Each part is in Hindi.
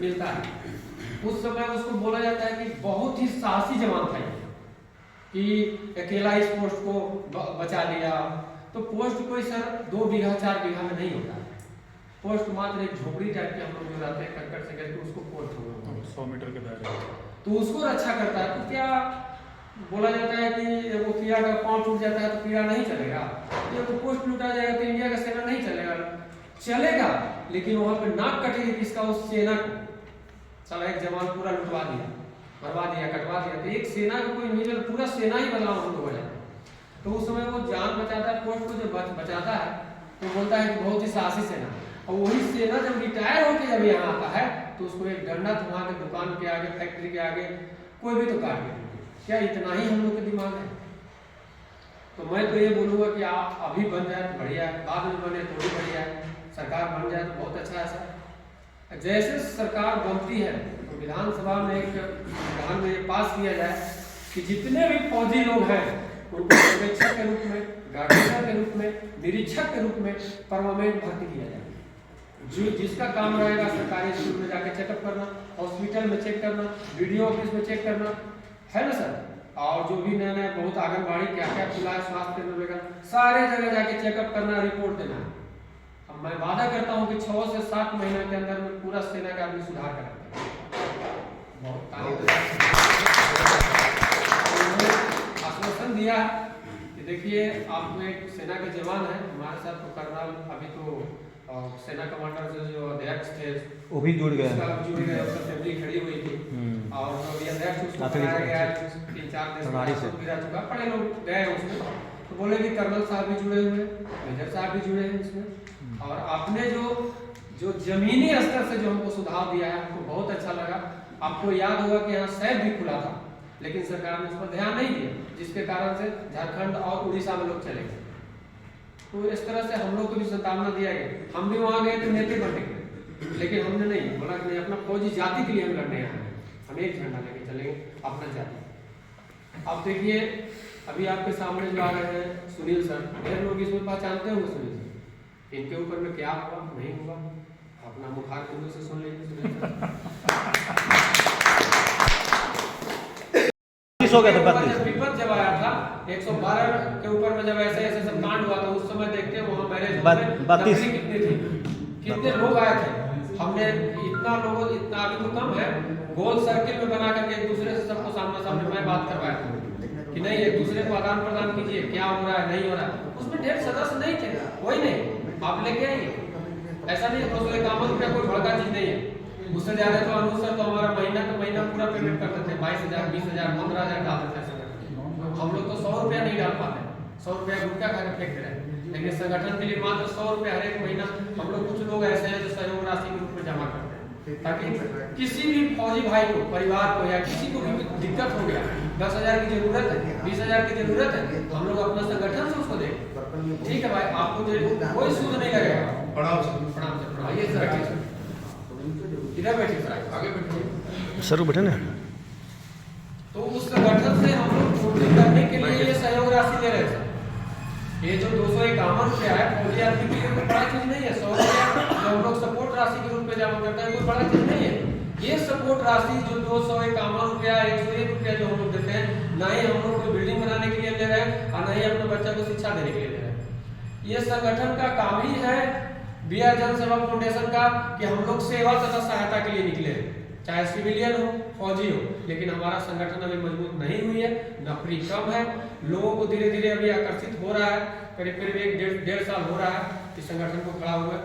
मिलता है। उस समय उसको बोला जाता है कि बहुत ही साहसी जवान था ये, कि अकेला इस पोस्ट को बचा लिया। तो पोस्ट कोई सर 2 बीघा 4 बीघा में नहीं होता है। पोस्ट मात्र एक झोपड़ी टाइप के हम लोग जो रहते हैं करकट से करके उसको पोस्ट हम लोग 100 मीटर के दायरे तो उसको रक्षा करता है। तो क्या बोला जाता है कि वो कीड़ा का पाँव टूट जाता है तो कीड़ा नहीं चलेगा, ये तो पोस्ट लूटा जाएगा तो इंडिया का सेना नहीं चलेगा, चलेगा लेकिन वहां पे नाक कटेगी किसका, उस सेना को। साला एक जवान पूरा लुटवा दिया, मरवा दिया, कटवा दिया, तो एक सेना का कोई इंडिविजुअल पूरा सेना ही बदलाव हो जाता है। तो उस समय वो जान बचाता है, पोस्ट को जब बचाता है तो बोलता है कि बहुत ही साहसी सेना। और वही सेना जब रिटायर होकर जब यहाँ आता है तो उसको एक डंडा थमा के दुकान के आगे, फैक्ट्री के आगे कोई भी तो काट गया। क्या इतना ही हम लोग के दिमाग है? तो मैं तो ये बोलूँगा कि आप अभी बन जाए तो बढ़िया है, बाद में बने तो भी बढ़िया है, सरकार बन जाए तो बहुत अच्छा है सर। जैसे सरकार बनती है तो विधानसभा में एक विधान में ये पास किया जाए कि जितने भी फौजी लोग हैं उनको पर्यवेक्षक के रूप में, गार्डियन के रूप में, निरीक्षक के रूप में परमानेंट भर्ती किया जाए। जो जिसका काम रहेगा सरकारी स्कूल में जाके चेकअप करना, हॉस्पिटल में चेक करना, वीडियो ऑफिस में चेक करना, है ना सर। और जो भी नया नया बहुत आंगनबाड़ी क्या क्या खुला है, स्वास्थ्य केंद्र वगैरह, सारे जगह जाके चेकअप करना, रिपोर्ट देना है। अब मैं वादा करता हूँ कि 6 से 7 महीने के अंदर में पूरा सेना का आदमी सुधार करेंगे। बहुत आश्वासन दिया कि देखिए आप में एक सेना के जवान है, हमारे साथ तो कर्नल अभी तो सेना कमांडर से जो अध्यक्ष थे वो भी जुड़ गए, उसका फैमिली खड़ी हुई थी। और जो भी अध्यक्ष उसको कराया गया 3-4 देश से गिरा चुका, बड़े लोग गए उसमें, तो बोले कि कर्नल साहब भी जुड़े हुए, मेजर साहब भी जुड़े हैं इसमें। और आपने जो जमीनी स्तर से जो हमको सुधार दिया है हमको बहुत अच्छा लगा। आपको याद होगा कि यहाँ सैफ भी खुला था लेकिन सरकार ने उस पर ध्यान नहीं दिया, जिसके कारण से झारखंड और उड़ीसा में लोग चले गए। तो इस तरह से हम लोग को भी सतावना दिया गया। हम भी वहाँ गए तो नेता बनने के, लेकिन हमने नहीं बोला कि नहीं, अपना फौजी जाति के लिए हम लड़ने आए हैं, हम एक झंडा लेके चलेंगे अपना जाति। अब देखिए अभी आपके सामने जो आ रहे हैं सुनील सर, ढेर लोग इसमें पहचानते होंगे सुनील सर, इनके ऊपर में क्या हुआ नहीं हुआ अपना मुखार बिंदु से सुन लीजिए। सुनील सर विपद जब आया था 112 के ऊपर में, जब ऐसे ऐसे सब कांड हुआ था, उस समय देखते हैं वहाँ मैरिज कितनी थी, कितने लोग आए थे। हमने इतना लोगों, इतना अभी तो कम है, गोल सर्किल में बना करके एक दूसरे से सबको सामना सामने मैं बात करवाया था कि नहीं एक दूसरे को आदान प्रदान कीजिए, क्या हो रहा है नहीं हो रहा है। उसमें ढेर सदस्य नहीं थे, कोई नहीं, आप लेके आइए, ऐसा नहीं 251 रुपया कोई बड़का चीज नहीं है। उससे ज्यादा तो अनुसार तो हमारा महीना का महीना पूरा पेमेंट करते थे, 22,000 20,000 15,000 डालते थे। हम लोग तो 100 रुपया नहीं डाल पाते, 100 रुपया गुटखा खा के फेंकते रहे, लेकिन संगठन के लिए मात्र 100 रुपया हर एक महीना हम लोग, कुछ लोग ऐसे हैं जो सहयोग राशि के रूप में जमा करते हैं, ताकि किसी भी फौजी भाई को, परिवार को या किसी को भी दिक्कत हो गया, 10,000 की जरूरत है, 20,000 की जरूरत है, हम लोग अपना संगठन से उसको दें। ठीक है भाई, आपको कोई सूद नहीं लगेगा। प्रणाम सर, आइए सर, इधर बैठिए सर, आगे बैठिए सर, बैठे ना। तो उस संगठन से हम लोग पूर्ति करने के लिए ये सहयोग राशि दे रहे थे। ये जो 251 रुपया है फौजी आदमी के लिए कोई बड़ा चीज नहीं है। 100 रुपया जो हम लोग सपोर्ट राशि के रूप में जमा करते हैं कोई बड़ा चीज नहीं है। ये सपोर्ट राशि जो 251 रुपया 101 रुपया जो हम लोग देते हैं, ना ही हम लोग कोई बिल्डिंग बनाने के लिए ले रहे हैं और ना ही अपने बच्चा को शिक्षा देने के लिए ले रहे हैं। ये संगठन का काम ही है, बी आर जन सेवा फाउंडेशन का, कि हम लोग सेवा तथा सहायता के लिए निकले, चाहे सिविलियन हो फौजी हो। लेकिन हमारा संगठन अभी मजबूत नहीं हुई है, नौकरी कम है, लोगों को धीरे धीरे अभी आकर्षित हो रहा है, करीब करीब 1-1.5 साल हो रहा है इस संगठन को खड़ा हुआ।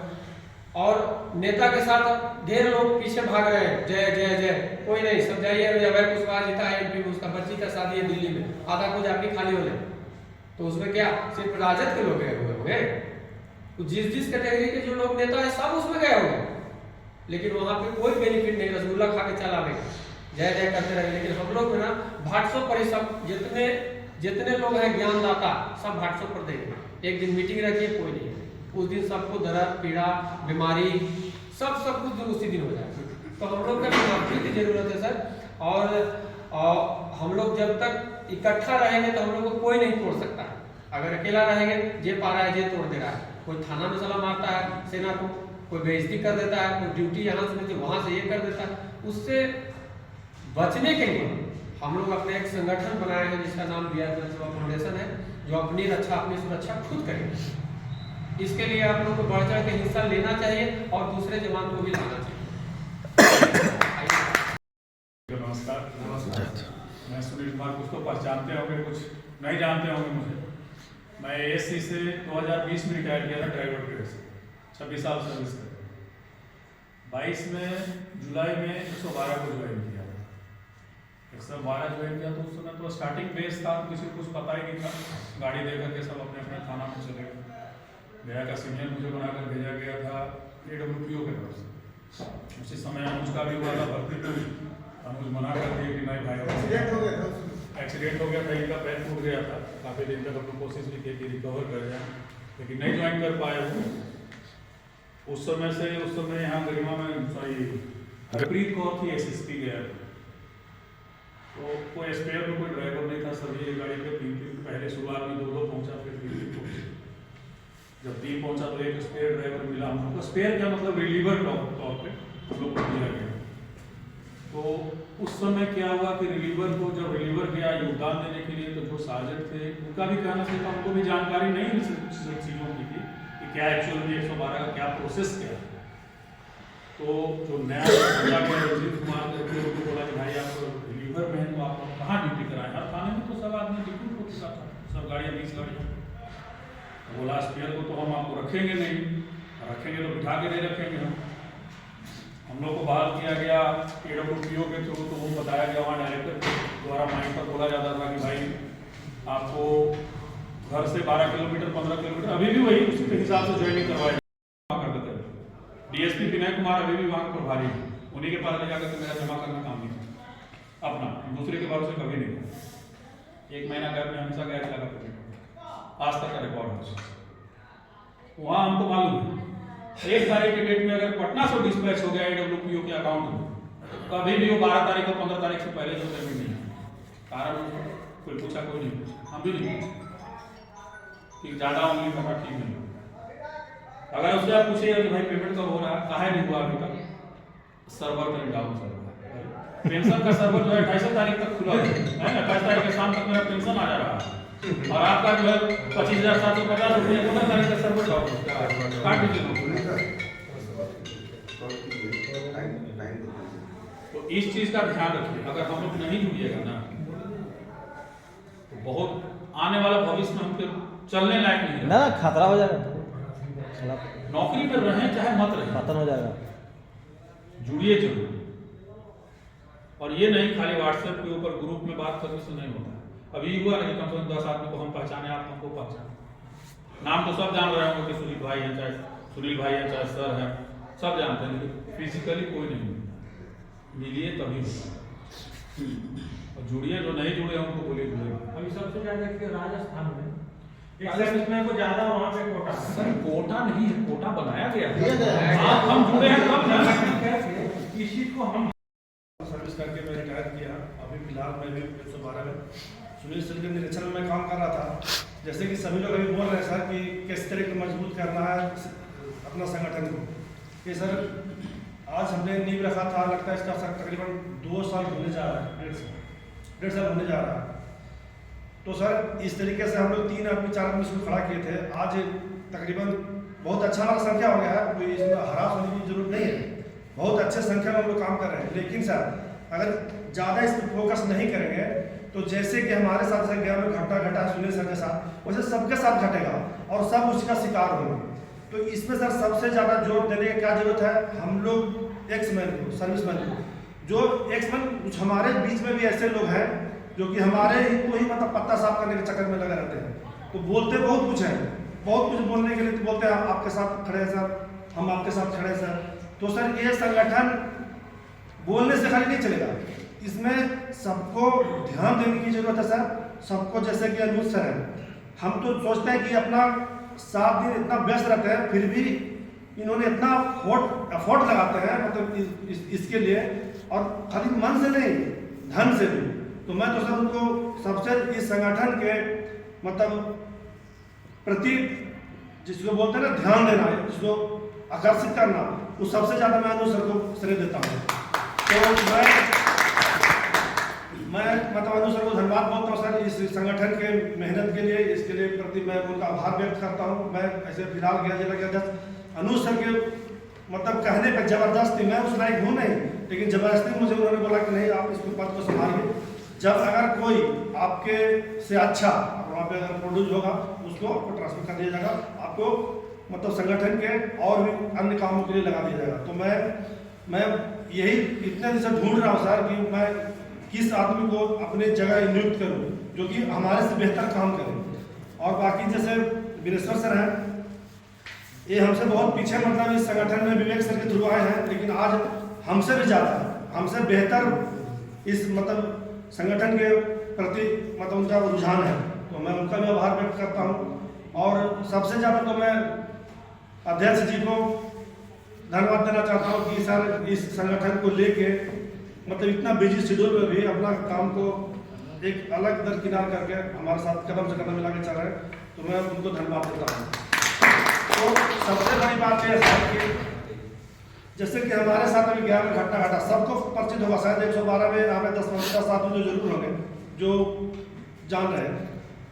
और नेता के साथ ढेर लोग पीछे भाग रहे हैं, जय जय जय, कोई नहीं, सब जाइए। अभय कुशवाहा जीता है एमपी में, उसका बच्ची का शादी है दिल्ली में, आधा कुछ आपकी खाली हो जाए, तो उसमें क्या सिर्फ राजद के लोग गए हुए होंगे? तो जिस कैटेगरी के जो लोग नेता है सब उसमें गए होंगे, लेकिन वहां पे कोई बेनिफिट नहीं, रसगुल्ला खा के चला गए, जय जय करते रहे। लेकिन हम लोग ना व्हाट्सएप पर ही सब जितने लोग हैं ज्ञानदाता सब व्हाट्सएप पर देंगे। एक दिन मीटिंग रखिए, कोई नहीं, उस दिन सबको दर्द पीड़ा बीमारी सब कुछ उसी दिन हो जाएगा। तो हम लोग का नौकरी की जरूरत है सर। और हम लोग जब तक इकट्ठा रहेंगे तो हम लोग को कोई नहीं तोड़ सकता है। अगर अकेला रहेंगे, जे पा रहा है जे तोड़ दे रहा है, कोई थाना में सलाह मारता है सेना को, कोई बेइज्जती कर देता है, कोई ड्यूटी यहाँ से नहीं वहाँ से ये कर देता है। उससे बचने के लिए हम लोग अपने एक संगठन बनाए हैं जिसका नाम BR जनसेवा फाउंडेशन है, जो अपनी रक्षा अपनी सुरक्षा खुद करेगी। इसके लिए आप लोगों को बढ़ चढ़ के हिस्सा लेना चाहिए और दूसरे जवान को भी लाना चाहिए। नमस्कार। मैं सुनील कुमार, कुछ तो पहचानते होंगे, कुछ नहीं जानते होंगे मुझे। मैं ASC से 2020 में रिटायर किया था ड्राइवर ट्रेड से, 26 साल सर्विस कर। 22 में जुलाई में 112 को ज्वाइन किया था। 112 ज्वाइन किया तो उस समय तो स्टार्टिंग बेस था, तो किसी को कुछ पता ही नहीं था। गाड़ी दे करके सब अपने अपने थाना में चले गए। गया का सीनियर मुझे बनाकर भेजा गया था AWPO के तरफ से। उसी समय अनुज का भी हुआ था भर्ती, तो अनुज मना कर दिए कि नहीं भाई एक्सीडेंट हो गया था, इनका पैर टूट गया था। काफ़ी दिन तक हम लोग कोशिश भी की कि रिकवर कर जाए, लेकिन नहीं ज्वाइन कर पाए वो। उस समय यहाँ गरिमा में हरप्रीत कौर थी SSP गया, तो कोई स्पेयर में कोई ड्राइवर नहीं था। सभी गाड़ी पे 3 पहले शुरुआत में 2 पहुँचा, फिर 3 पहुँचे। जब 3 पहुँचा तो एक स्पेयर ड्राइवर मिला हम लोग। स्पेयर क्या मतलब रिलीवर तौर पर हम लोग को दिया गया। तो उस समय क्या हुआ कि रिलीवर को जब रिलीवर गया योगदान देने के लिए, तो जो सार्जेंट थे उनका भी कहना था, उनको भी जानकारी नहीं चीज़ों की थी कि क्या एक्चुअल में 112 का क्या प्रोसेस क्या है। तो जो नया बंदा गया रंजीत कुमार करके, उनको बोला कि भाई आप रिलीवर में हैं तो आप कहाँ ड्यूटी कराएं। हर थाने में तो सब आदमी ड्यूटी को चुका था, सब गाड़ियाँ 20 गाड़ियाँ। बोला स्पेयर को तो हम आपको रखेंगे नहीं, रखेंगे तो बिठा के नहीं रखेंगे। हम लोग को बहाल किया गया AWPO के थ्रू, तो वो बताया गया वहाँ डायरेक्टर के द्वारा माइक पर बोला जाता था कि भाई आपको घर से 12 किलोमीटर 15 किलोमीटर अभी भी वही उसी के हिसाब से ज्वाइनिंग करवाया करते थे। DSP विनय कुमार अभी भी वहाँ प्रभारी है, उन्हीं के पास ले जाकर के मेरा जमा करना काम नहीं था अपना, दूसरे के भरोसे कभी नहीं था। 1 महीना घर में हमेशा गैस लगा कर आज तक का रिकॉर्ड है। वहाँ हमको मालूम है 1 तारीख के डेट में अगर पटना से डिस्पैच हो गया AWPO के अकाउंट में, कभी भी वो 12 तारीख और 15 तारीख से पहले जो पेमेंट नहीं है। कारण कोई पूछा, कोई नहीं पूछा, हम भी नहीं पूछे कि ज़्यादा उंगली करना ठीक नहीं। अगर उससे आप पूछिएगा कि भाई पेमेंट कब हो रहा है, काहे नहीं हुआ अभी तक, सर्वर कहीं डाउन चल रहा है। पेंशन का सर्वर जो है 28 तारीख तक खुला है, 28 तारीख के शाम तक मेरा पेंशन आ जा रहा है, और आपका जो है 25,750 रुपये 15 तारीख का सर्वर डाउन काट दीजिए। तो इस चीज का ध्यान रखिए। अगर हम लोग नहीं जुड़िएगा ना, तो बहुत आने वाला भविष्य में हम फिर चलने लायक नहीं ना, खतरा हो जाएगा। नौकरी पर रहें चाहे मत रहें, खत्म हो जाएगा। जुड़िए जरूर। और ये नहीं खाली WhatsApp के ऊपर ग्रुप में बात करने से नहीं होता। अभी हुआ नहीं, कम से कम 10 आदमी को हम पहचाने, आप हमको पहचाने। नाम तो सब जान रहे होंगे कि सुनील भाई हैं, चाहे सुनील भाई हैं, चाहे सर हैं, सब जानते हैं, लेकिन फिजिकली कोई नहीं मिलता। मिलिए तभी होगा। और जुड़िए, जो नहीं जुड़े हैं उनको बोलिए जुड़े। अभी सबसे ज्यादा राजस्थान में इसमें को ज्यादा वहाँ पे कोटा, सर कोटा नहीं है, कोटा बनाया गया है। आप हम जुड़े हैं तब ना, इस चीज को हम सर्विस करके मैं रिटायर किया। अभी फिलहाल मैं भी 112 में सुनील सर के निरीक्षण में मैं काम कर रहा था। जैसे कि सभी लोग अभी बोल रहे हैं सर कि किस तरह से मजबूत करना है अपना संगठन को, कि सर आज हमने नींव रखा था, लगता है इसका सर तकरीबन 2 साल होने जा रहा है, 1.5 साल होने जा रहा है। तो सर इस तरीके से हम लोग 3 आदमी 4 आदमी इसको खड़ा किए थे। आज तकरीबन बहुत अच्छा हमारा संख्या हो गया है, कोई इसमें हरास होने की जरूरत नहीं है, बहुत अच्छे संख्या में हम लोग काम कर रहे हैं। लेकिन सर अगर ज़्यादा इस पर फोकस नहीं करेंगे तो जैसे कि हमारे साथ संख्या में घटा सुनील सर के साथ, वैसे सबके साथ घटेगा और सब उसका शिकार होंगे। तो इसमें सर सबसे ज़्यादा जोर देने की क्या जरूरत है, हम लोग एक्समैन को, सर्विसमैन को, जो एक्समैन कुछ हमारे बीच में भी ऐसे लोग हैं जो कि हमारे को ही मतलब पत्ता साफ करने के चक्कर में लगे रहते हैं। तो बोलते बहुत कुछ है, बहुत कुछ बोलने के लिए तो बोलते हैं आपके साथ खड़े हैं सर, हम आपके साथ खड़े हैं सर। तो सर ये संगठन बोलने से खाली नहीं चलेगा, इसमें सबको ध्यान देने की जरूरत है सर, सबको। जैसे कि अनुज सर है, हम तो सोचते हैं कि अपना 7 दिन इतना व्यस्त रहते हैं, फिर भी इन्होंने इतना एफर्ट लगाते हैं मतलब इसके लिए, और खाली मन से नहीं धन से भी। तो मैं तो सर उनको सबसे इस संगठन के मतलब प्रति जिसको बोलते हैं ना ध्यान देना है, जिसको आकर्षित करना, वो सबसे ज़्यादा मैं अनु सर को श्रेय देता हूँ। तो मैं मतलब अनु सर को धन्यवाद बोलता हूँ सर, इस संगठन के मेहनत के लिए, इसके लिए प्रति मैं उनका आभार व्यक्त करता हूँ। मैं ऐसे फिलहाल गया जिला के अध्यक्ष अनु सर के मतलब कहने पर जबरदस्ती, मैं उस लायक हूँ नहीं, लेकिन जबरदस्ती मुझे उन्होंने बोला कि नहीं आप इस पद को संभालिए। जब अगर कोई आपके से अच्छा वहाँ पे अगर प्रोड्यूस होगा उसको आपको ट्रांसफर कर दिया जाएगा, आपको मतलब संगठन के और भी अन्य कामों के लिए लगा दिया जाएगा। तो मैं यही इतने दिन से ढूंढ रहा हूँ सर कि मैं किस आदमी को अपने जगह नियुक्त करूँ जो कि हमारे से बेहतर काम करे। और बाकी जैसे विनेश्वर सर हैं, ये हमसे बहुत पीछे मतलब इस संगठन में विवेक सर के थ्रू आए हैं, लेकिन आज हमसे भी ज़्यादा, हमसे बेहतर इस मतलब संगठन के प्रति मतलब उनका रुझान है। तो मैं उनका भी आभार व्यक्त करता हूँ। और सबसे ज़्यादा तो मैं अध्यक्ष जी को धन्यवाद देना चाहता हूँ कि सर इस संगठन को लेके मतलब इतना बिजी शेड्यूल में भी अपना काम को एक अलग दरकिनार करके हमारे साथ कदम से कदम मिला के चल रहे हैं, तो मैं उनको धन्यवाद देता हूँ। तो सबसे बड़ी बात यह है कि जैसे कि हमारे साथ अभी गया में घटना घटा, सबको परिचित होगा शायद 112 में हमें 10-15 आदमी जो जरूर होंगे जो जान रहे हैं।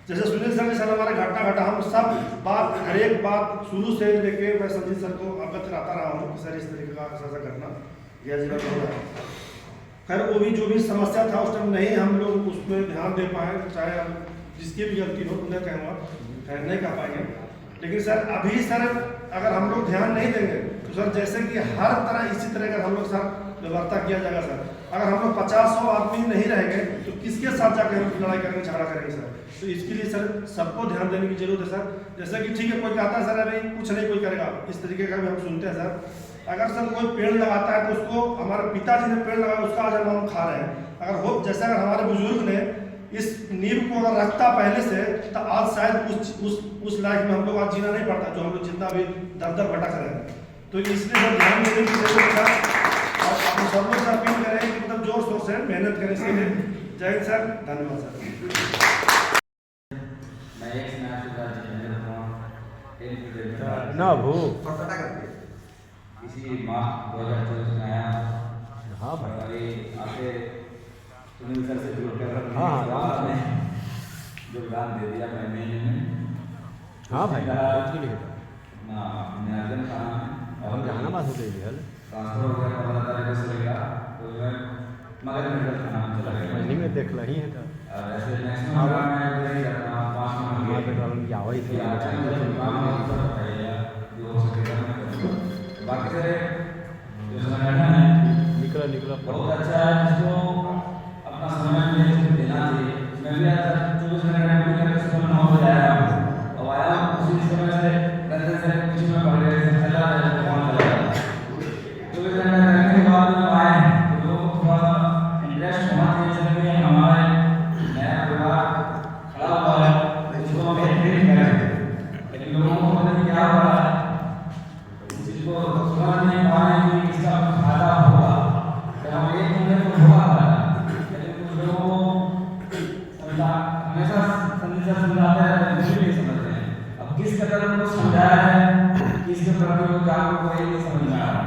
जैसे सुनील सर के साथ हमारा घटना घटा, हम सब बात हर एक बात शुरू से लेके मैं संजीत सर को अवगत कराता रहा हूँ कि सर इस तरीके का ऐसा घटना गया जिला में हो रहा है। खैर वो भी जो भी समस्या था उस टाइम नहीं हम लोग उसमें ध्यान दे पाए, चाहे हम जिसकी भी गलती हो उन्हें कहूँगा, खैर नहीं कह पाएंगे। लेकिन सर अभी सर अगर हम लोग ध्यान नहीं देंगे तो सर जैसे कि हर तरह इसी तरह का हम लोग साथ व्यवस्था किया जाएगा सर। अगर हम लोग 50-100 आदमी नहीं रहेंगे तो किसके साथ जाकर हम लड़ाई करेंगे, झगड़ा करेंगे सर। तो इसके लिए सर सबको ध्यान देने की जरूरत है सर। जैसे कि ठीक है कोई कहता है सर अभी कुछ नहीं कोई करेगा, इस तरीके का भी हम सुनते हैं सर। अगर सर कोई पेड़ लगाता है तो उसको हमारे पिताजी ने पेड़ लगाया उसका आज हम खा रहे हैं। अगर हो जैसे अगर हमारे बुजुर्ग ने इस नींव को अगर रखता पहले से तो आज शायद उस लाइफ में हम लोग आज जीना नहीं पड़ता जो हम लोग जितना भी दर भटक रहे हैं। तो इसलिए सर ध्यान देने की जरूरत है और हम सब लोग से अपील करें कि मतलब जोर शोर से मेहनत करें इसके लिए। जय हिंद सर, धन्यवाद सर। ना वो इसी मार्च 2024 में आया। हाँ भाई, अभी आके सुनील सर से जुड़कर हाँ योगदान दे दिया मैं महीने में। हाँ भाई बहुत के लिए अपना नियोजन कहाँ हम जहानाबाद होते हैं ट्रांसफर हो गया 15 तारीख से लेगा तो मैं मगध मेडल का नाम चला गया। महीने में देख रही है तो ऐसे मैक्सिमम मैं उधर ही करता हूँ 5 हमारे पेट्रोल की आवाज़ थी बाकी सारे जो संगठन है निकला बहुत अच्छा है, जिसको अपना समय में देना चाहिए। मैं भी आज 24 घंटे सुबह 9 बजे आया हूँ और आया उसी समय से गंदे से कुछ में पड़ गए चला फोन चला 24 घंटे रहने के बाद जब आए तो लोगों को थोड़ा सा इंटरेस्ट होना चाहिए कि हमारे नया परिवार खड़ा हुआ है उसको हम ट्रीट करें। लेकिन लोगों को पता नहीं क्या हो रहा है, इसको समझ नहीं पा रहे कि इसका फायदा होगा तो हम एक महीने को होगा। लेकिन कुछ लोगों को हमेशा समझाते हैं मुझे नहीं समझते हैं। अब किस कदर उनको समझाया है किसके प्रति वो जागरूक हो ये नहीं समझ में आ रहा।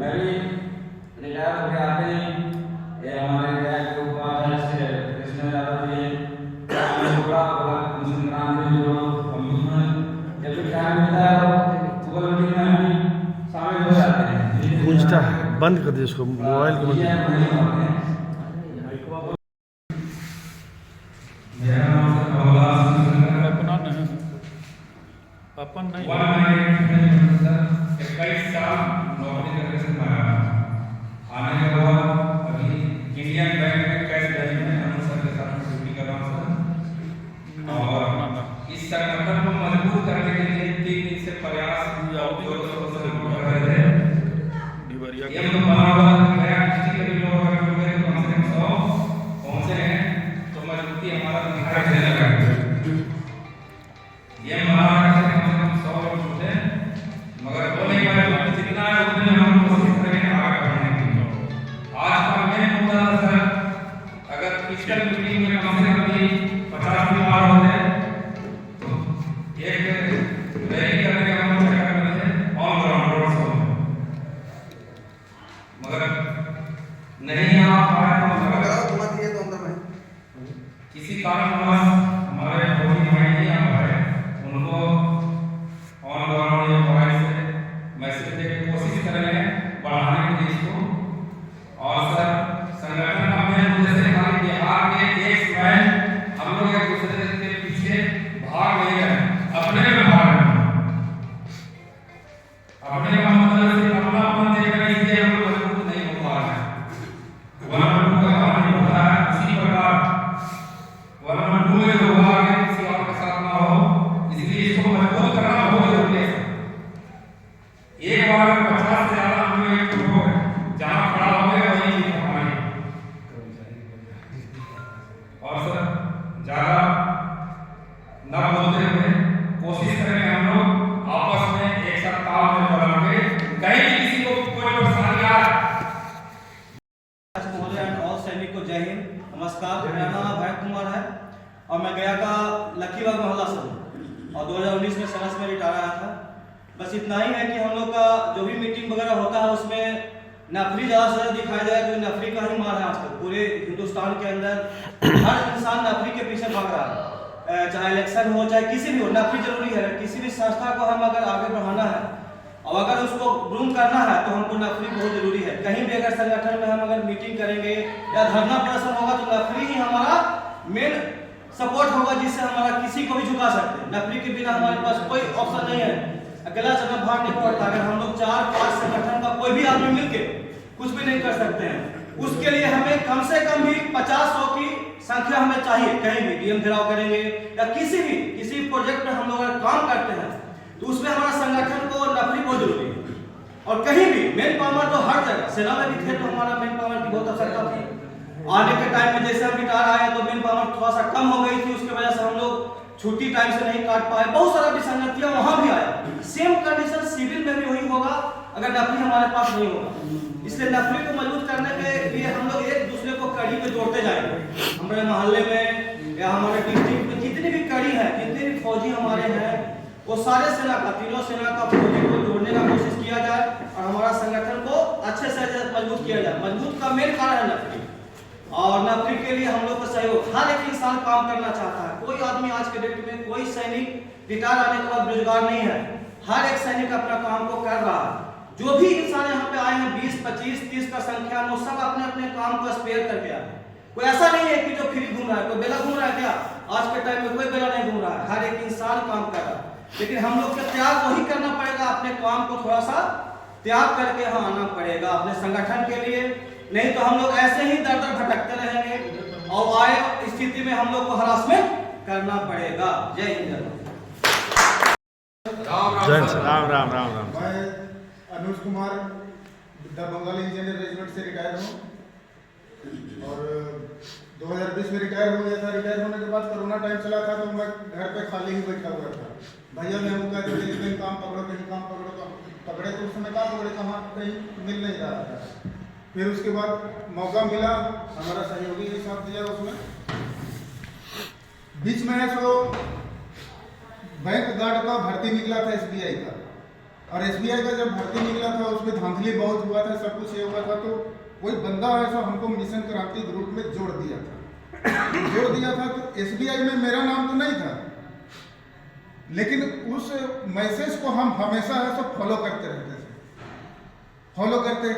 मैं भी रिटायर होकर आते हैं ये हमारे गैर के उपाध्यक्ष कृष्ण यादव जी बोला संक्रांत में जो जब भी टाइम मिलता है गूगल मीटिंग में हम भी शामिल हो जाते हैं। गूंजता है, बंद कर दीजिए इसको मोबाइल को बंद। मेरा नाम पपन नहीं 21 साल नौकरी करने से मैं आने के बाद अभी इंडियन बैंक में कैश बैंक में अनुसार के साथ ड्यूटी कर रहा हूँ और इस संगठन को मजबूत करने के लिए 3 दिन से प्रयास कर रहे थे। ये हम बना हुआ गया डिस्ट्रिक्ट के लोग अगर जुड़ गए तो कम से कम 100 पहुंचे हैं तो मजबूती हमारा दिखाई देने लगा। ये महाराष्ट्र से कम से कम 100 लोग जुटे मगर वो नहीं पाए जितना है उतने हम कोशिश करेंगे आगे बढ़ने की। आज का मेन मुद्दा सर अगर फिजिकल मीटिंग में कम से कम 50 भी पार होते तो एक रैली करने का हम चक्कर में थे ऑन ग्राउंड रोड शो नहीं आ पाए तो किसी कारणवश हमारे फौजी भाई नहीं आ पाए, उनको ऑन ग्राउंड या मोबाइल से मैसेज देकर कोशिश करेंगे बढ़ाने के लिए इसको। और सर संगठन का मेन उद्देश्य है कि बिहार के एक मैच हम लोग एक दूसरे के पीछे भाग नहीं रहे, अपने में भाग रहे हैं। अपने का मतलब सिर्फ अपना अपन देखकर इसलिए हम लोग मजबूत नहीं हो पा रहे हैं। वन का कहानी होता है इसी प्रकार वन में जो हुआ है किसी और के साथ ना हो, इसलिए इसको मजबूत करना बहुत जरूरी है। एक बार 50 से ज्यादा हम लोग एक ग्रुप हो जहां खड़ा हो गए वही चीज हमारी। और सर ज्यादा ना बोलते हुए कोशिश करेंगे हम लोग आपस में एक साथ तालमेल बना के कहीं भी किसी को कोई परेशानी आए। महोदय एंड ऑल सैनिक को जय हिंद, नमस्कार। मेरा नाम अभय कुमार है और मैं गया का लक्कीबाग मोहल्ला से हूँ और 2019 में सर्विस में रिटायर आया था। बस इतना ही है कि हम लोग का जो भी मीटिंग वगैरह होता है उसमें नफरी ज़्यादा से ज़्यादा दिखाया जाए, क्योंकि नफरी का ही मार है आजकल पूरे हिंदुस्तान के अंदर। हर इंसान नफरी के पीछे भाग रहा है, चाहे इलेक्शन हो चाहे किसी भी हो, नफरी जरूरी है। किसी भी संस्था को हम अगर आगे बढ़ाना है और अगर उसको ग्रूम करना है तो हमको नफरी बहुत जरूरी है। कहीं भी अगर संगठन में हम अगर मीटिंग करेंगे या धरना प्रदर्शन होगा तो नफरी ही हमारा मेन सपोर्ट होगा, जिससे हमारा किसी को भी झुका सकते हैं। नफरी के बिना हमारे पास कोई ऑप्शन नहीं है, अकेला चलना भाग नहीं पड़ता। अगर हम लोग 4-5 संगठन का कोई भी आदमी मिलके कुछ भी नहीं कर सकते हैं। उसके लिए हमें कम से कम भी 50-100 की संख्या हमें चाहिए। कहीं भी डीएम घेराव करेंगे या किसी प्रोजेक्ट में हम लोग अगर काम करते हैं तो उसमें हमारा संगठन को नफरी बहुत जरूरी है। और कहीं भी मेन पावर तो हर जगह, सेना में भी थे तो हमारा मेन पावर की बहुत आवश्यकता थी। आने के टाइम में जैसे हम रिटायर आए तो मेन पावर थोड़ा सा कम हो गई थी, उसकी वजह से हम लोग छुट्टी टाइम से नहीं काट पाए, बहुत सारा विसंगतियां वहां भी आया। सेम कंडीशन सिविल में भी वही होगा अगर नफरी हमारे पास नहीं होगा। इसलिए नफरी को मजबूत करने के लिए हम लोग एक दूसरे को कड़ी पे जोड़ते जाएंगे। हमारे मोहल्ले में या हमारे डिस्ट्रिक्ट में जितनी भी कड़ी है, जितने भी फौजी हमारे हैं, वो सारे सेना का, तीनों सेना का फौजी को जोड़ने का कोशिश किया जाए और हमारा संगठन को अच्छे से मजबूत किया जाए। मजबूत का मेन कारण है नफरी, और नफरी के लिए हम लोग का सहयोग। हर एक इंसान काम करना चाहता है। कोई आदमी आज के डेट में, कोई सैनिक रिटायर आने के बाद बेरोजगार नहीं है। हर एक सैनिक अपना काम को कर रहा है। जो भी इंसान यहाँ पे आए हैं 20, 25, 30 का संख्या में, सब अपने अपने काम को स्पेयर करके आए। कोई ऐसा नहीं है कि जो फ्री घूम रहा है, कोई बेला घूम रहा है क्या? आज के टाइम में कोई बेला नहीं घूम रहा है, हर एक इंसान काम कर रहा है। लेकिन हम लोग को त्याग वही करना पड़ेगा, अपने काम को थोड़ा सा त्याग करके यहाँ आना पड़ेगा अपने संगठन के लिए। नहीं तो हम लोग ऐसे ही दर दर भटकते रहेंगे और आए स्थिति में हम लोग को हरासमेंट करना पड़ेगा। जय हिंद। राम राम राम राम। मैं Anuj Kumar the Bengali engineer regiment से रिटायर हूँ और 2020 में रिटायर हो गया था। रिटायर होने के बाद कोरोना टाइम चला था तो मैं घर पे खाली ही बैठा हुआ था। भैया ने हमको कहते थे कहीं काम पकड़ो, कहीं काम पकड़ो, तो पकड़े तो उस समय काम पकड़े, कहाँ कहीं मिल नहीं रहा था। फिर उसके बाद मौका मिला, हमारा सहयोगी के साथ दिया। उसमें बीच में है सो बैंक गार्ड का भर्ती निकला था एसबीआई का, और एसबीआई का जब भर्ती निकला था उसमें धांधली बहुत हुआ था, सब कुछ ये हुआ था। तो कोई बंदा है सो हमको मिशन क्रांति ग्रुप में जोड़ दिया था। तो एसबीआई में मेरा नाम तो नहीं था, लेकिन उस मैसेज को हम हमेशा है सो फॉलो करते रहते थे।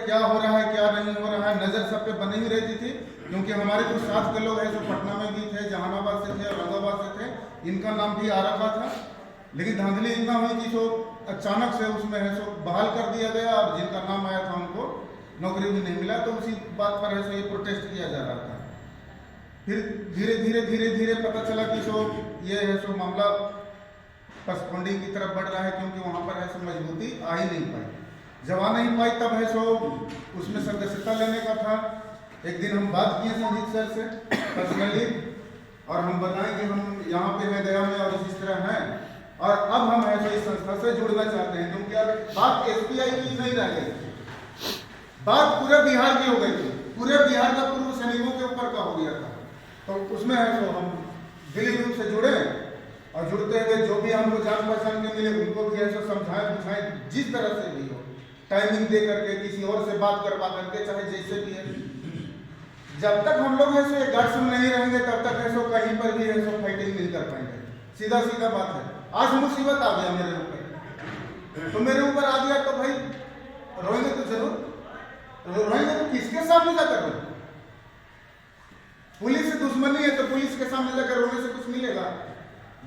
क्या हो रहा है क्या नहीं हो रहा है, नज़र सब पे बनी ही रहती थी। क्योंकि हमारे कुछ साथ के लोग हैं जो पटना में भी थे, जहानाबाद से थे, औरंगाबाद से थे, इनका नाम भी आ रखा था। लेकिन धांधली इतना हुई कि सो अचानक से उसमें है सो बहाल कर दिया गया और जिनका नाम आया था उनको नौकरी भी नहीं मिला। तो उसी बात पर है सो ये प्रोटेस्ट किया जा रहा था। फिर धीरे धीरे पता चला कि सो ये है सो मामला पसपोंडिंग की तरफ बढ़ रहा है, क्योंकि वहाँ पर है सो मजबूती आ ही नहीं पाई। जब आ नहीं पाई तब है सो उसमें सदस्यता लेने का था। एक दिन हम बात किए संजीत सर से पर्सनली और हम बताएं कि हम यहाँ पे हैं गया में और इस तरह हैं और अब हम है सो इस संस्था से जुड़ना चाहते हैं। क्योंकि अब बात एसबीआई की नहीं रह गई, बात पूरे बिहार की हो गई थी। पूरे बिहार का पूर्व सैनिकों के ऊपर का हो गया था। तो उसमें है सो हम दिली रूप से जुड़े और जुड़ते हुए जो भी हमको जान पहचान के मिले उनको भी ऐसा समझाएं बुझाएं, जिस तरह से भी हो, टाइमिंग दे करके, किसी और से बात करवा करके, चाहे जैसे भी है। जब तक हम लोग ऐसे गट्स में नहीं रहेंगे तब तक ऐसो कहीं पर भी ऐसो फाइटिंग नहीं कर पाएंगे। सीधा सीधा बात है। आज मुसीबत आ गया मेरे ऊपर, तो मेरे ऊपर आ गया तो भाई रोएंगे तो जरूर, रोएंगे तो किसके सामने जाकर रोएंगे? पुलिस से दुश्मनी है तो पुलिस के सामने जाकर रोने से कुछ मिलेगा?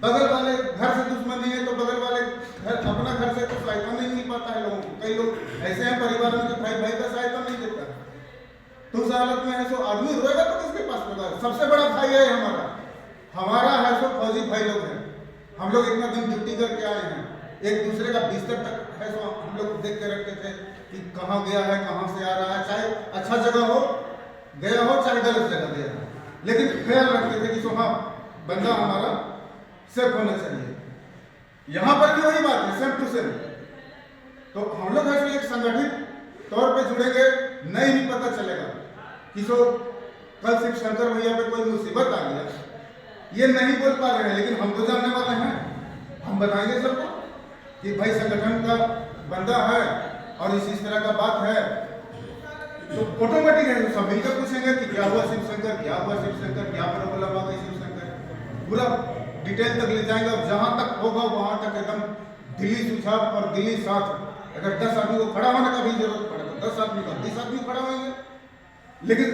बगल वाले घर से दुश्मनी है तो बगल वाले घर, अपना घर से तो सहायता नहीं मिल पाता है लोगों को। कई लोग ऐसे हैं परिवार में कि भाई भाई का सहायता नहीं देता, तो उस हालत में है सो आदमी रोएगा तो किसके पास होगा? सबसे बड़ा भाई है हमारा है सो फौजी भाई लोग हैं। हम लोग इतना दिन ड्यूटी करके आए हैं, एक दूसरे का बिस्तर तक है सो हम लोग देख के रखते थे कि कहाँ गया है, कहाँ से आ रहा है, चाहे अच्छा जगह हो गया हो चाहे गलत जगह गया हो, लेकिन ख्याल रखते थे कि सो हाँ बंदा हमारा सेफ होना चाहिए। यहाँ पर भी वही बात है, सेम टू सेम। तो हम लोग ऐसे एक संगठित तौर पे जुड़ेंगे, नहीं भी पता चलेगा कि सो कल शिव शंकर भैया पे कोई मुसीबत आ गया, ये नहीं बोल पा रहे हैं, लेकिन हम तो जानने वाले हैं, हम बताएंगे सबको कि भाई संगठन का बंदा है और इस तरह का बात है, तो ऑटोमेटिक है सब मिलकर पूछेंगे कि क्या हुआ शिव शंकर, क्या हुआ शिव शंकर, क्या प्रॉब्लम आ गई शिव शंकर, पूरा डिटेल तक ले जाएंगे। और जहां तक होगा वहां तक एकदम दिली सुझाव और दिली साथ। अगर 10 आदमी को खड़ा होने का भी जरूरत पड़े तो 10 आदमी का 20 आदमी खड़ा होंगे, लेकिन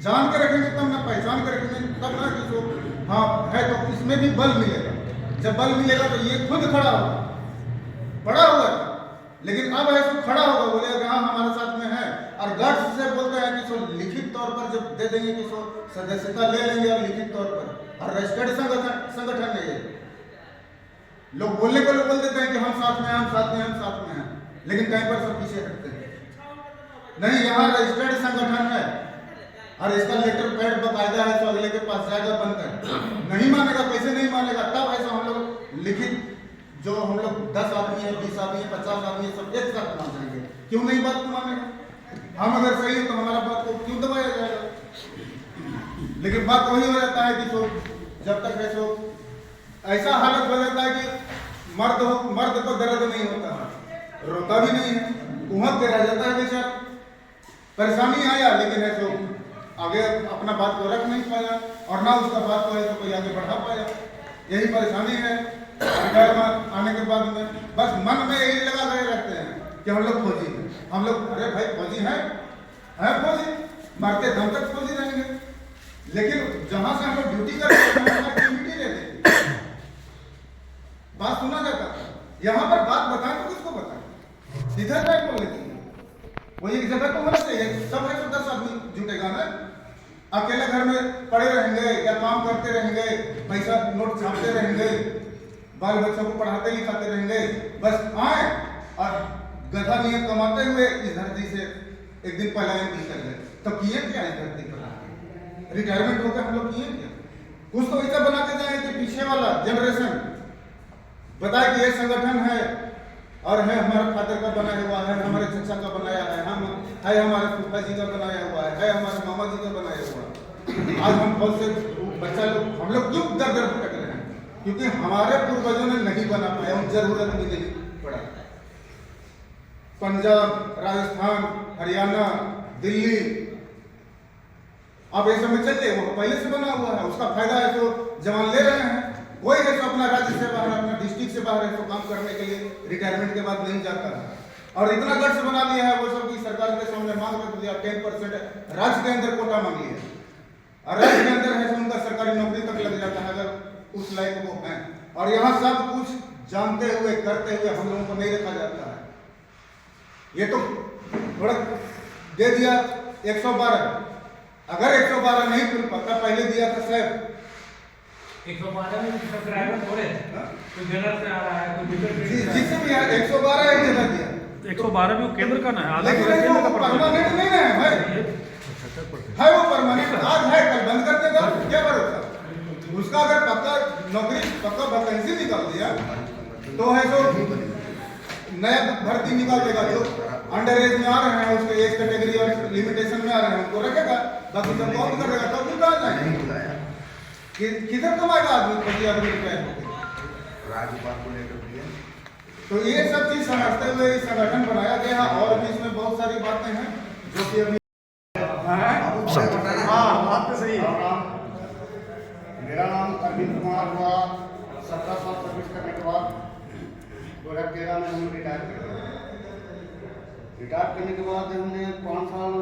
जान के रखेंगे तब ना, पहचान के रखेंगे तब ना कि जो हाँ है तो इसमें भी बल मिलेगा। जब बल मिलेगा तो ये खुद खड़ा होगा, पड़ा हुआ है, लेकिन अब है तो खड़ा होगा, बोलेगा हाँ हमारे साथ में है। और गट्स से बोलते हैं कि सो लिखित तौर पर जब दे देंगे कि सो सदस्यता ले लेंगे और लिखित तौर पर, और रजिस्टर्ड संगठन नहीं है। लोग बोलने को लोग बोल देते हैं कि हम साथ में हैं, हम साथ में हैं, हम साथ में हैं, लेकिन कहीं पर सब पीछे हटते हैं। नहीं, यहाँ रजिस्टर्ड संगठन है और इसका लेटर पैड बकायदा है, तो अगले के पास जाएगा बनकर, नहीं मानेगा, कैसे नहीं मानेगा? तब ऐसा हम लोग लिखित जो हम लोग 10 आदमी है, 20 आदमी है, 50 आदमी है, सब एक साथ मान जाएंगे। क्यों नहीं बात को मानेगा? हम अगर सही है तो हमारा बात को क्यों दबाया जाएगा? लेकिन बात वही हो जाता है कि तो जब तक है सो ऐसा हालत हो जाता है कि मर्द को दर्द नहीं होता, रोता भी नहीं है, उमक के रह जाता है बेचारा। परेशानी आया लेकिन है तो आगे अपना बात को रख नहीं पाया, और ना उसका बात को है तो कोई आगे बढ़ा पाया। यही परेशानी है। रिटायर आने के बाद में बस मन में यही लगा गए रहते हैं कि हम लोग फौजी हैं, हम लोग, अरे भाई फौजी हैं, फौजी, मरते दम तक फौजी रहेंगे। लेकिन जहां से हम लोग ड्यूटी करते हैं एक्टिविटी रहती है, बात सुना जाता है। यहाँ पर बात बताएं तो किसको बताएं? सीधा टाइप बोल लेते हैं, वो एक जगह तो होना चाहिए, सब है तो 10 आदमी जुटेगा ना। अकेले घर में पड़े रहेंगे या काम करते रहेंगे, पैसा नोट छापते रहेंगे, बाल बच्चों को पढ़ाते लिखाते रहेंगे, बस आए और गधा नियत कमाते हुए इस धरती से एक दिन पलायन भी कर गए। तो किए क्या इस धरती पर? रिटायरमेंट होकर हम लोग किए क्या? कुछ तो ऐसा बना के जाए कि पीछे वाला जनरेशन बताए कि ये संगठन है और है हमारे फादर का बनाया हुआ है, हमारे चचा का बनाया है, हम है हमारे फूफा जी का बनाया हुआ है हमारे मामा जी का बनाया हुआ है। आज हम बहुत से बच्चा लोग, हम लोग क्यों दर दर भटक रहे हैं? क्योंकि हमारे पूर्वजों ने नहीं बना पाया, उन जरूरत भी नहीं पड़ा। पंजाब, राजस्थान, हरियाणा, दिल्ली, आप ऐसे में चलिए, वो पहले से बना हुआ है, उसका फायदा है तो जवान ले रहे हैं। वही है तो अपना राज्य से बाहर, अपना डिस्ट्रिक्ट से बाहर है तो काम करने के लिए रिटायरमेंट के बाद नहीं जाता है। और इतना गट्स बना लिया है वो सब की सरकार के सामने मांग रख दिया, 10% राज्य के अंदर कोटा मांग लिया है, और राज्य के अंदर है तो उनका सरकारी नौकरी तक लग जाता है अगर उस लायक वो है। और यहाँ सब कुछ जानते हुए करते हुए हम लोगों को नहीं रखा जाता है। ये तो थोड़ा दे दिया 112, अगर 112 नहीं खुल पाता, पहले दिया था सैफ 112 में ड्राइवर थोड़े कोई जनरल से आ रहा है, कोई जिससे भी है 112 एक जगह दिया, 112 भी वो केंद्र का ना है, लेकिन वो परमानेंट नहीं है भाई, है वो परमानेंट, आज है कल बंद कर देगा, क्या भरोसा? उसका अगर पक्का नौकरी, पक्का वैकेंसी निकाल दिया तो है तो नया भर्ती निकाल देगा। जो अंडर एज में आ रहे हैं उसके एज कैटेगरी और लिमिटेशन में आ रहे हैं उनको रखेगा, बाकी सब कौन कर देगा, तब कहाँ जाएंगे? किधर कमाएगा आदमी? फौजी आदमी राज्यपाल को लेकर दिया। तो ये सब चीज समझते हुए संगठन बनाया गया, और भी इसमें बहुत सारी बातें हैं जो कि अभी हाँ राम राम। मेरा नाम अरविंद कुमार हुआ। 17 साल सर्विस करने के बाद 2013 में हम रिटायर कर गए। रिटायर करने के बाद हमने 5 साल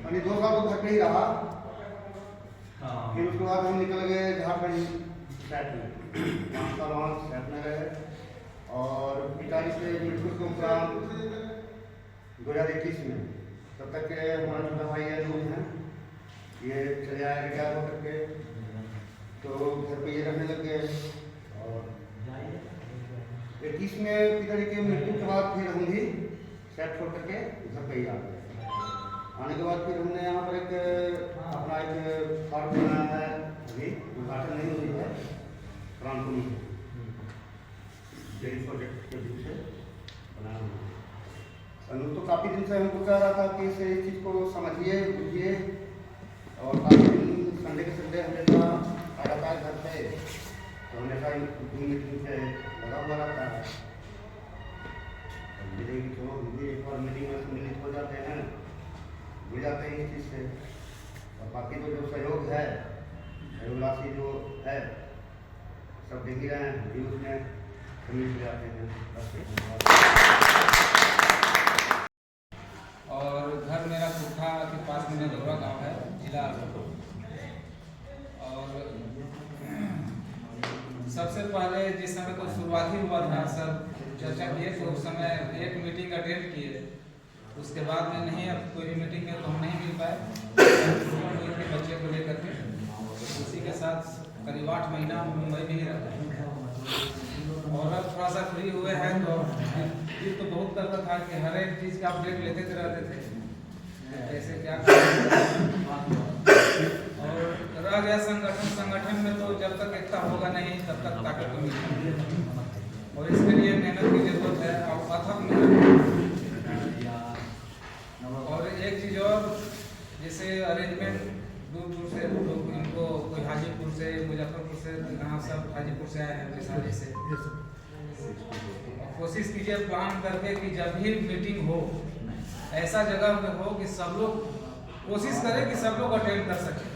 यानी 2 साल तो घर पे ही रहा। फिर उसके बाद हम निकल गए झारखंड स्टेट में। 5 साल वहाँ स्टेट में रहे और पिताजी से मेडिकल प्रोग्राम 2021 में। तब तक के हमारा छोटा भाई है लोग हैं, ये चले आए रिटायर होकर के, तो घर पे ये रहने लग गए। और 21 में पिताजी के मृत्यु के बाद फिर हम भी सेट छोड़ करके घर पे ही आ गए। आने के बाद फिर हमने यहाँ पर एक अपना एक फार्म बनाया है, अभी उद्घाटन नहीं हुई है, प्राणपुर में डेयरी प्रोजेक्ट के रूप से बनाया हुआ है। अनु तो काफ़ी दिन से हमको कह रहा था कि इस चीज़ को समझिए बुझिए, और काफ़ी दिन संडे के संडे हमेशा आ जाता है घर पे, तो हमेशा मीटिंग से लगा हुआ रहता है। चलो हिंदी एक बार मीटिंग में सम्मिलित हो जाते हैं, जुड़ जाते हैं इस चीज़ से। और बाकी तो जो सहयोग है, सहयोग राशि जो है सब देख ही रहे हैं, भी उसमें सम्मिलित हो जाते हैं। और घर मेरा कुठा के पास में नदौरा गांव है, जिला। और सबसे पहले जिस समय को शुरुआती हुआ था सब चर्चा किए, तो उस समय एक मीटिंग अटेंड किए। उसके बाद में नहीं, अब कोई भी मीटिंग में तो हम नहीं मिल पाए के बच्चे को लेकर के। उसी के साथ करीब 8 महीना मुंबई में ही रहते हैं। और अब थोड़ा सा फ्री हुए हैं तो ये तो बहुत करता था कि हर एक चीज़ का अपडेट लेते रहते थे, कैसे क्या और रह गया संगठन में तो जब तक एकता होगा नहीं तब तक ताकत तो मिलेगी। और इसके लिए मेहनत की जरूरत है और अथक मेहनत। और एक चीज़ और, जैसे अरेंजमेंट दूर से लोग, इनको कोई हाजीपुर से, मुजफ्फरपुर से, यहाँ सब हाजीपुर से आए हैं, वैशाली से। कोशिश कीजिए प्लान करके कि जब भी मीटिंग हो ऐसा जगह में हो कि सब लोग कोशिश करें कि सब लोग अटेंड कर सकें,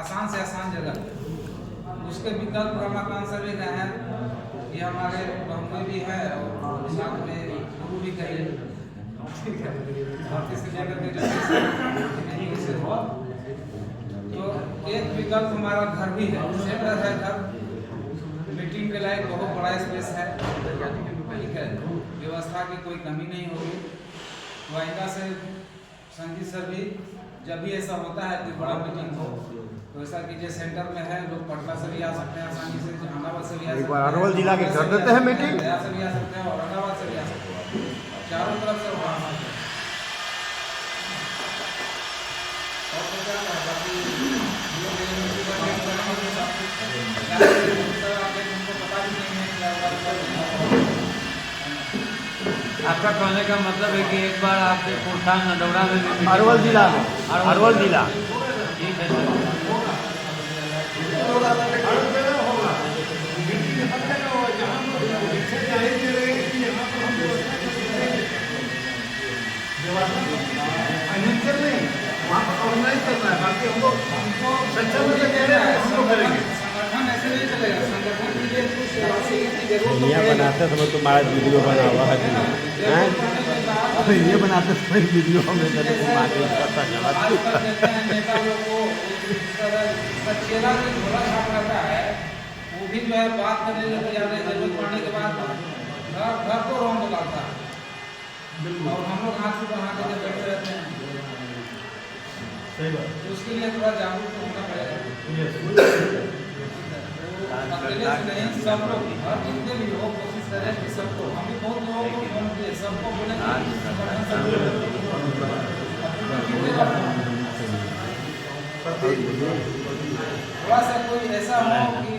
आसान से आसान जगह। उसके विकल्प रमाकांत सर भी गए हैं, ये हमारे बहनोई भी है और साथ में गुरु भी कहिए, से लेकर के नहीं से हो। तो एक विकल्प हमारा घर भी है, सेंटर है घर, मीटिंग के लायक बहुत बड़ा स्पेस है, ठीक है, व्यवस्था की कोई कमी नहीं होगी। वाइंदा से संजीत सर भी जब भी ऐसा होता है कोई बड़ा मीटिंग हो तो ऐसा कीजिए, सेंटर में है, लोग पटना से भी आ सकते हैं आसानी से, जहानाबाद से भी आ सकते हैं, अरवल जिला के कर देते हैं मीटिंग, गया से भी आ सकते हैं, औरंगाबाद से भी आ सकते हैं, चारों तरफ से वहाँ और तो क्या है बाकी आपका कहने का मतलब है कि एक बार आपके कोठा नदौरा में भी अरवल जिला में, अरवल जिला ठीक है सर। संगठन ऐसे नहीं चलेगा, संगठन के लिए ये बनाते समय तुम्हारा वीडियो बना हुआ है कि ये बनाते समय वीडियो में नेता लोग को चेहरा जो झोला छाप रहता है वो भी जो है बात करने लग जाते हैं, जरूरत पड़ने के बाद घर को रौंद लगाता है और हम लोग हाथ से बना के जब बैठे रहते हैं तो उसके लिए थोड़ा जागरूक होना पड़ेगा। अकेले से नहीं, सब लोग हर जितने भी हो कोशिश करें कि सबको, हम भी बहुत लोगों को फोन किए, सबको बोले थोड़ा सा कोई ऐसा हो कि